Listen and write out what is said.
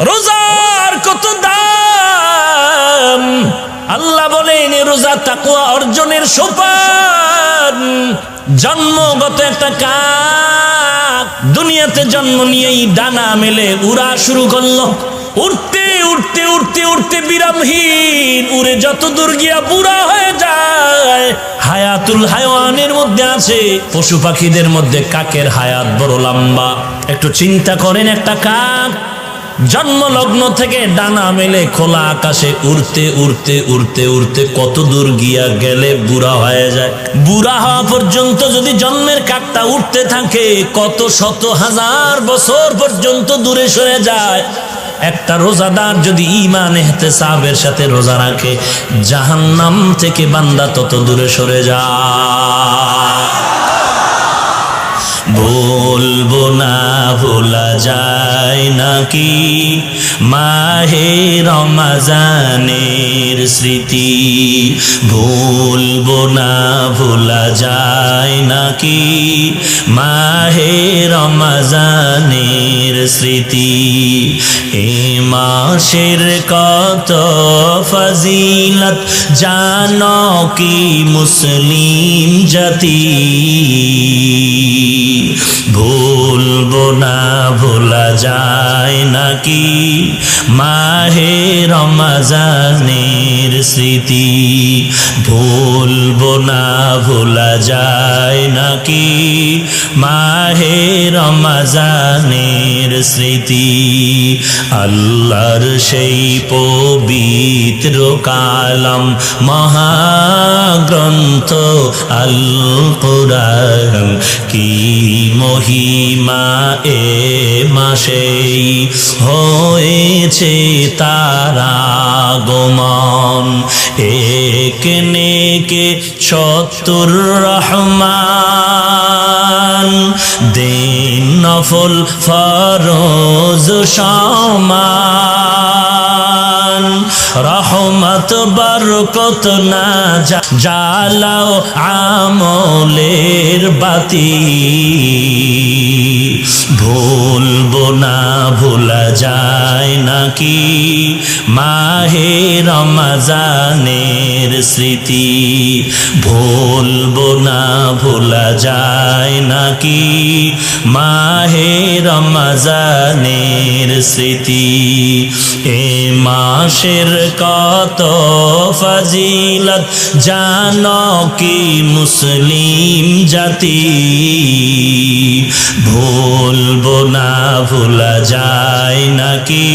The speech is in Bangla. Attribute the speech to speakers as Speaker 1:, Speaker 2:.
Speaker 1: রোজার কত দাম! আল্লাহ বলেন রোজা তাকওয়া অর্জনের সোপান। জন্মগত একটা কাক দুনিয়াতে জন্ম নিয়েই ডানা মেলে উড়া শুরু করলো। উড়তে উড়তে উড়তে উড়তে বিরামহীন উড়ে যত দূর গিয়া বুড়া হয়ে যায়। হায়াতুল হায়ওয়ানের মধ্যে আছে, পশু পাখিদের মধ্যে কাকের হায়াত বড় লম্বা। একটু চিন্তা করেন, একটা কাক জন্ম লগ্ন থেকে ডানা মেলে খোলা আকাশে উড়তে উড়তে উড়তে উড়তে কত দূর গিয়া গেলে বুড়া হয়ে যায়। বুড়া হওয়া পর্যন্ত যদি জন্মের কাকটা উঠতে থাকে, কত শত হাজার বছর পর্যন্ত দূরে সরে যায়। একটা রোজাদার যদি ঈমান ইহতিসাবের সাথে রোজা রাখে, জাহান্নাম থেকে বান্দা তত দূরে সরে যায়। বলবো না ভোলা যায় নাকি মাহে রমজানের স্মৃতি, ভুলবো না ভোলা যায় নাকি মাহে রমজানের স্মৃতি। এ মাসের কত ফজিলত জানো কি মুসলিম জাতি, ভুলবো না ভোলা যায় নাকি মাহে রমজানের স্মৃতি, ভুলবো না ভোলা যায় নাকি মাহে রমজানের স্মৃতি। আল্লাহর সেই পবিত্র কালাম মহাগ্রন্থ আল কুরআন, কি মহিমা এ মাসেই হয়েছে তার আগমন। এক নেকে ৭০ রহমান, দিন নফল ফরজ সমান। রহমত বরকত না জ্বালাও আমলের বাতি, ভুলবো না ভোলা যায় নাকি মাহে রমজানের স্মৃতি, ভুলবো না ভোলা যায় নাকি মাহে রমজানের স্মৃতি। এ মাসের কত ফজিলত জানো কি মুসলিম জাতি, ভুলবো না ভোলা যায় নাকি